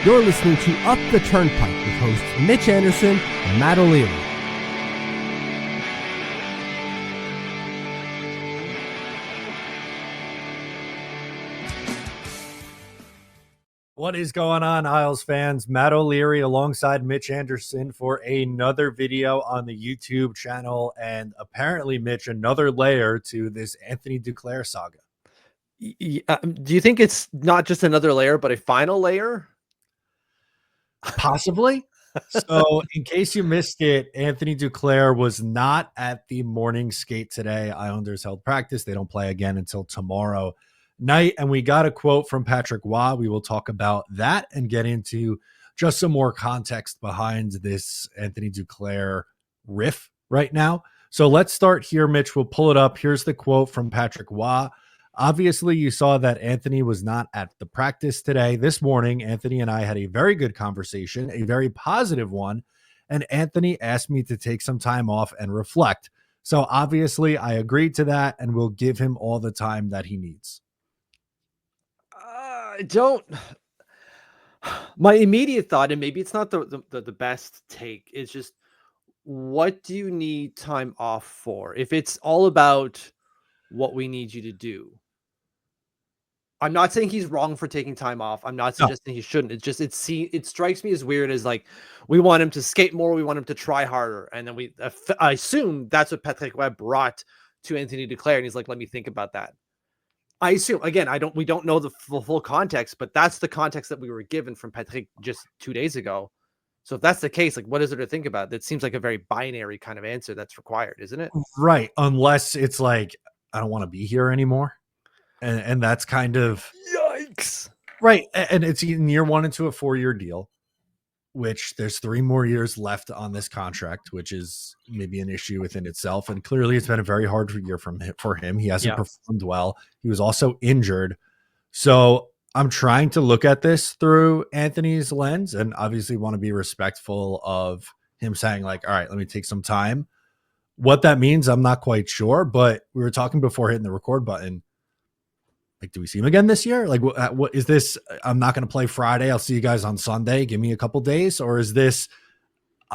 You're listening to Up the Turnpike with hosts Mitch Anderson and Matt O'Leary. What is going on, Isles fans? Matt O'Leary alongside Mitch Anderson for another video on the YouTube channel, and apparently, Mitch, another layer to this Anthony Duclair saga. Do you think it's not just another layer, but a final layer? Possibly. So, in case you missed it, Anthony Duclair was not at the morning skate today. Islanders held practice. They don't play again until tomorrow night. And we got a quote from Patrick Waugh. We will talk about that and get into just some more context behind this Anthony Duclair riff right now. So let's start here, Mitch. We'll pull it up. Here's the quote from Patrick Waugh. Obviously, you saw that Anthony was not at the practice today. This morning, Anthony and I had a very good conversation, a very positive one, and Anthony asked me to take some time off and reflect. So obviously, I agreed to that, and we'll give him all the time that he needs. My immediate thought, and maybe it's not the best take, is just, what do you need time off for? If it's all about what we need you to do, I'm not saying he's wrong for taking time off. I'm not suggesting he shouldn't. It's just, it strikes me as weird as, like, we want him to skate more, we want him to try harder, and then I assume that's what Patrick Webb brought to Anthony Duclair, and he's like, let me think about that. I assume, again, we don't know the full context, but that's the context that we were given from Patrick just 2 days ago. So if that's the case, like, what is there to think about? That seems like a very binary kind of answer that's required, isn't it? Right. Unless it's like, I don't want to be here anymore. And that's kind of yikes. Right. And it's in year one into a 4-year deal, which there's 3 more years left on this contract, which is maybe an issue within itself. And clearly it's been a very hard year for him. He hasn't performed well. He was also injured. So I'm trying to look at this through Anthony's lens, and obviously want to be respectful of him saying, like, all right, let me take some time. What that means, I'm not quite sure, but we were talking before hitting the record button. Like, do we see him again this year? Like, what is this? I'm not going to play Friday. I'll see you guys on Sunday. Give me a couple days. Or is this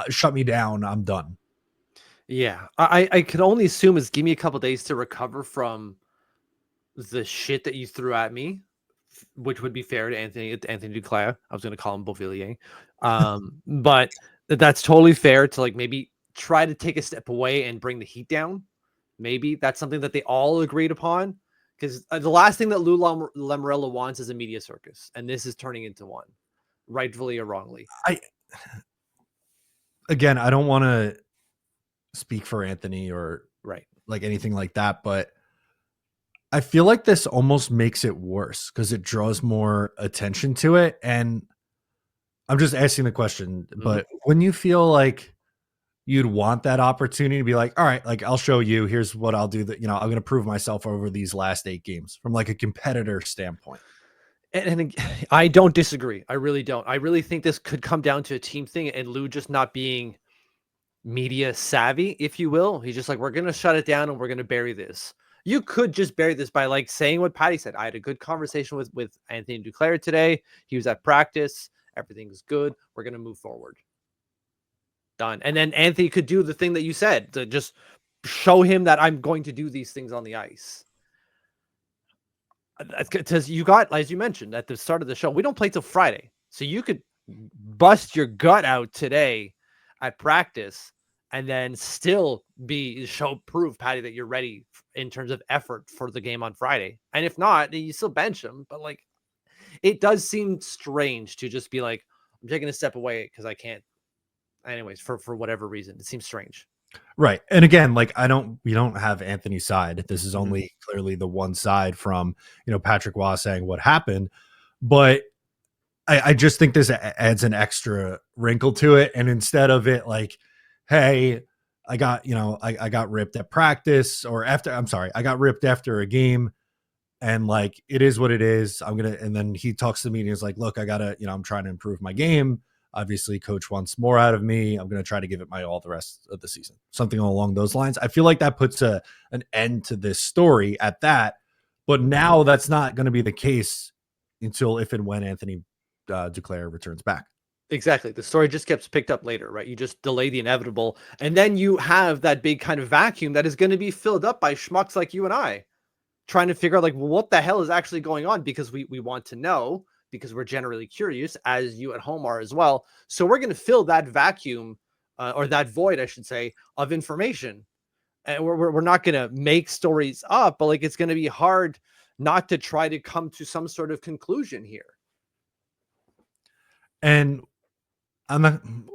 shut me down? I'm done. Yeah. I could only assume is give me a couple days to recover from the shit that you threw at me, which would be fair to Anthony Duclair. I was going to call him Beauvillier. But that's totally fair to, like, maybe try to take a step away and bring the heat down. Maybe that's something that they all agreed upon. Because the last thing that Lou Lamoriello wants is a media circus, and this is turning into one, rightfully or wrongly. I don't want to speak for Anthony or like anything like that, but I feel like this almost makes it worse because it draws more attention to it. And I'm just asking the question, but when you feel like you'd want that opportunity to be like, all right, like, I'll show you, here's what I'll do, that, I'm going to prove myself over these last 8 games from, like, a competitor standpoint. And I don't disagree. I really don't. I really think this could come down to a team thing and Lou just not being media savvy, if you will. He's just like, we're going to shut it down and we're going to bury this. You could just bury this by, like, saying what Patty said. I had a good conversation with Anthony Duclair today. He was at practice. Everything's good. We're going to move forward. Done. And then Anthony could do the thing that you said, to just show him that I'm going to do these things on the ice. Because you got, as you mentioned at the start of the show, we don't play till Friday. So you could bust your gut out today at practice and then still prove, Patty, that you're ready in terms of effort for the game on Friday. And if not, you still bench him. But, like, it does seem strange to just be like, I'm taking a step away because I can't. Anyways, for whatever reason, it seems strange. Right. And again, like, we don't have Anthony's side. This is only clearly the one side from, Patrick Waugh saying what happened. But I just think this adds an extra wrinkle to it. And instead of it like, hey, I got ripped at practice, or I got ripped after a game, and, like, it is what it is. And then he talks to me and he's like, look, I'm trying to improve my game. Obviously, coach wants more out of me. I'm going to try to give it my all the rest of the season. Something along those lines. I feel like that puts an end to this story at that. But now that's not going to be the case until if and when Anthony Duclair returns back. Exactly. The story just gets picked up later, right? You just delay the inevitable. And then you have that big kind of vacuum that is going to be filled up by schmucks like you and I trying to figure out like, well, what the hell is actually going on? Because we want to know, because we're generally curious, as you at home are as well. So we're going to fill that vacuum or that void, I should say, of information. And we're not going to make stories up, but like it's going to be hard not to try to come to some sort of conclusion here. And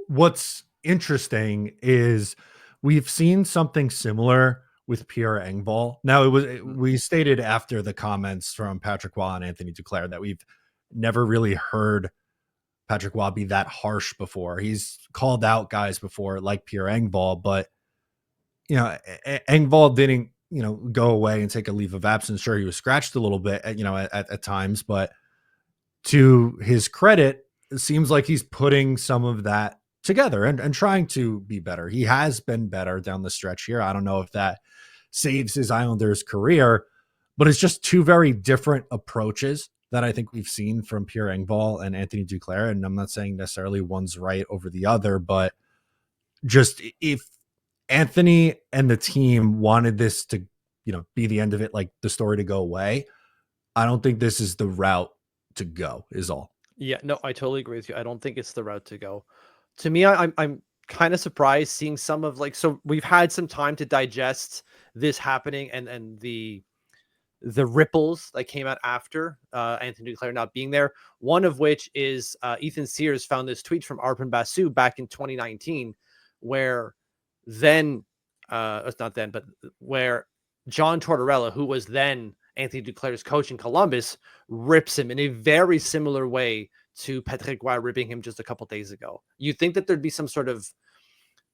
what's interesting is we've seen something similar with Pierre Engvall. Now, we stated after the comments from Patrick Waugh and Anthony Duclair that we've never really heard Patrick Waugh be that harsh before. He's called out guys before, like Pierre Engvall, but Engvall didn't go away and take a leave of absence. Sure, he was scratched a little bit, at times, but to his credit, it seems like he's putting some of that together and trying to be better. He has been better down the stretch here. I don't know if that saves his Islanders career, but it's just two very different approaches that I think we've seen from Pierre Engvall and Anthony Duclair. And I'm not saying necessarily one's right over the other, but just if Anthony and the team wanted this to, be the end of it, like the story to go away, I don't think this is the route to go, is all. Yeah, no, I totally agree with you. I don't think it's the route to go. To me, I'm kind of surprised seeing some of so we've had some time to digest this happening and the ripples that came out after Anthony Duclair not being there. One of which is Ethan Sears found this tweet from Arpan Basu back in 2019, where then it's not then, but where John Tortorella, who was then Anthony Duclair's coach in Columbus, rips him in a very similar way to Patrick Roy ripping him just a couple days ago. You think that there'd be some sort of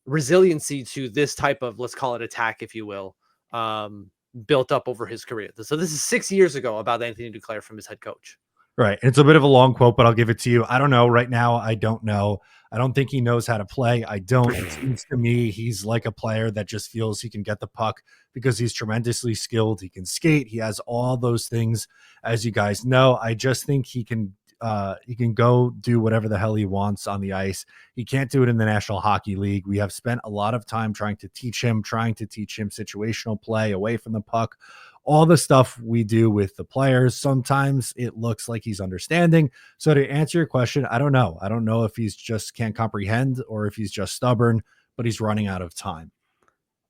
resiliency to this type of, let's call it attack, if you will, built up over his career. So this is 6 years ago about Anthony Duclair from his head coach. Right. It's a bit of a long quote, but I'll give it to you. I don't know. Right now, I don't know. I don't think he knows how to play. I don't. It seems to me he's like a player that just feels he can get the puck because he's tremendously skilled. He can skate. He has all those things, as you guys know. I just think he can go do whatever the hell he wants on the ice. He can't do it in the National Hockey League. We have spent a lot of time trying to teach him situational play away from the puck. All the stuff we do with the players, sometimes it looks like he's understanding. So to answer your question, I don't know. I don't know if he's just can't comprehend or if he's just stubborn, but he's running out of time.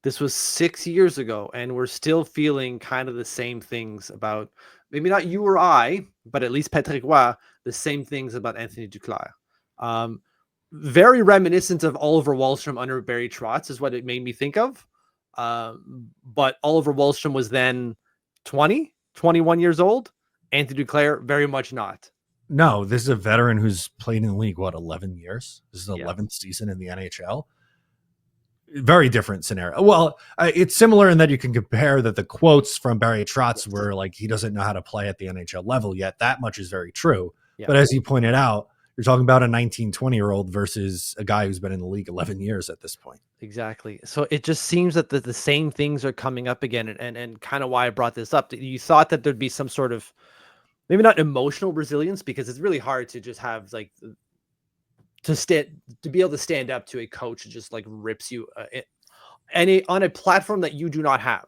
This was 6 years ago, and we're still feeling kind of the same things about, maybe not you or I, but at least Patrick Roy, the same things about Anthony Duclair. Very reminiscent of Oliver Wahlstrom under Barry Trotz is what it made me think of. But Oliver Wahlstrom was then 21 years old. Anthony Duclair, very much not. No, this is a veteran who's played in the league, 11 years? This is the 11th season in the NHL. Very different scenario. Well, it's similar in that you can compare that the quotes from Barry Trotz were like, he doesn't know how to play at the NHL level yet. That much is very true. Yeah. But as you pointed out, you're talking about a 19, 20-year-old versus a guy who's been in the league 11 years at this point. Exactly. So it just seems that the same things are coming up again. And kind of why I brought this up. You thought that there'd be some sort of, maybe not emotional resilience, because it's really hard to just have to be able to stand up to a coach who just rips you on a platform that you do not have,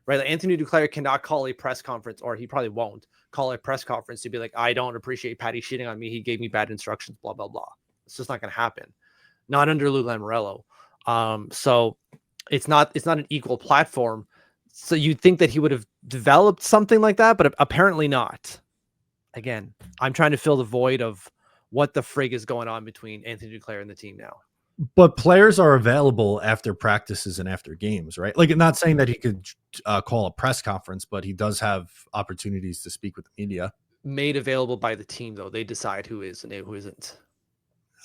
right? Like Anthony Duclair cannot call a press conference, or he probably won't call a press conference to be like, I don't appreciate Patty shitting on me. He gave me bad instructions, blah, blah, blah. It's just not going to happen. Not under Lou Lamoriello. So it's not an equal platform. So you'd think that he would have developed something like that, but apparently not. Again, I'm trying to fill the void of what the frig is going on between Anthony Duclair and the team now. But players are available after practices and after games, right? Like, not saying that he could call a press conference, but he does have opportunities to speak with the media. Made available by the team, though. They decide who is and who isn't.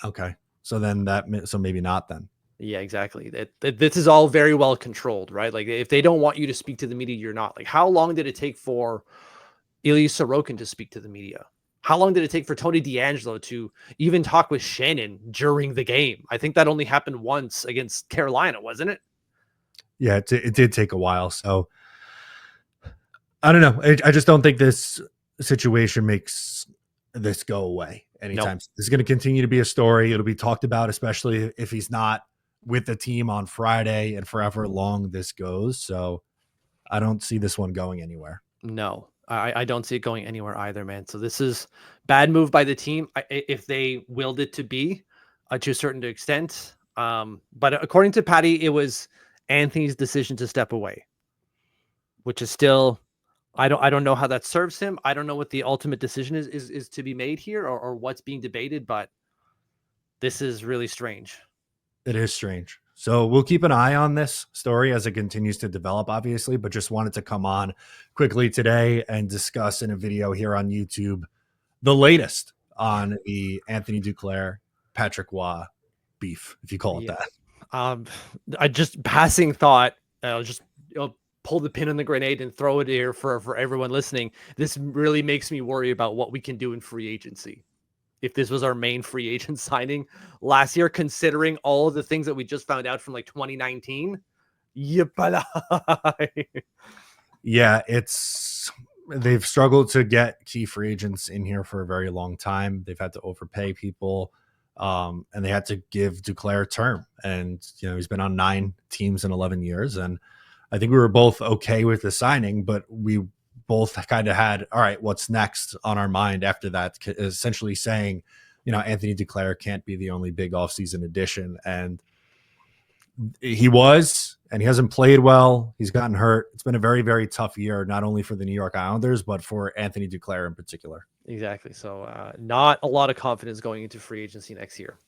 Okay. So then so maybe not then. Yeah, exactly. This is all very well controlled, right? Like, if they don't want you to speak to the media, you're not. Like, how long did it take for Ilya Sorokin to speak to the media? How long did it take for Tony DeAngelo to even talk with Shannon during the game? I think that only happened once against Carolina, wasn't it? Yeah, it did take a while. So I don't know. I just don't think this situation makes this go away. anytime. This is going to continue to be a story. It'll be talked about, especially if he's not with the team on Friday and forever long this goes. So I don't see this one going anywhere. No, I don't see it going anywhere either, man. So this is bad move by the team if they willed it to be to a certain extent. But according to Patty, it was Anthony's decision to step away, which is still, I don't know how that serves him. I don't know what the ultimate decision is to be made here, or what's being debated, but this is really strange. It is strange. So we'll keep an eye on this story as it continues to develop, obviously, but just wanted to come on quickly today and discuss in a video here on YouTube the latest on the Anthony Duclair, Patrick Waugh beef, if you call it that. I just passing thought, I'll just pull the pin on the grenade and throw it here for everyone listening. This really makes me worry about what we can do in free agency. If this was our main free agent signing last year, considering all of the things that we just found out from like 2019. Yeah, they've struggled to get key free agents in here for a very long time. They've had to overpay people, and they had to give Duclair a term. And, he's been on 9 teams in 11 years. And I think we were both okay with the signing, but we both kind of had, all right, what's next on our mind after that, essentially saying, Anthony Duclair can't be the only big offseason addition. And he was, and he hasn't played well. He's gotten hurt. It's been a very, very tough year, not only for the New York Islanders, but for Anthony Duclair in particular. Exactly. So not a lot of confidence going into free agency next year.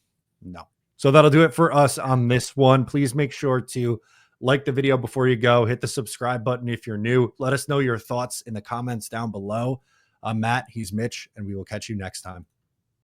No. So that'll do it for us on this one. Please make sure to like the video before you go. Hit the subscribe button if you're new. Let us know your thoughts in the comments down below. I'm Matt. He's Mitch, and we will catch you next time.